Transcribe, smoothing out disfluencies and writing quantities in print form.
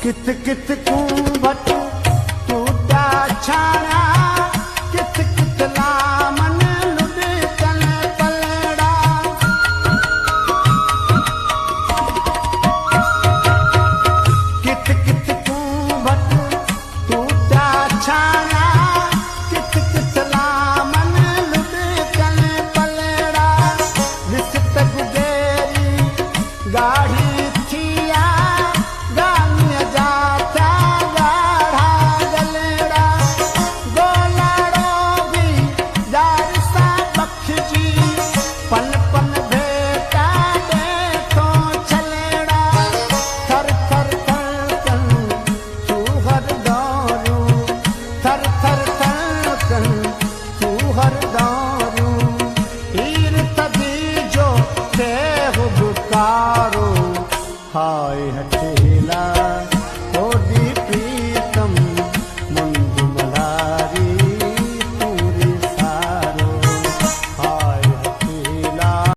कित कित कुंभट टूटा छाया कित कित लामन लुढ़कन पलड़ा कित कित कुंभट टूटा छाया कित कित लामन लुढ़कन पलड़ा विसित गुगेरी गाढ़ी थिया गानिया जाता गाढ़ा गलेड़ा गोलाड़ो भी जारसा बख्शी पन पन भेटा देखो छलेड़ा थर थर थर कन सुहर दारू थर थर थर कन सुहर दारू हीर तभी जो थे हुबकारो हाय है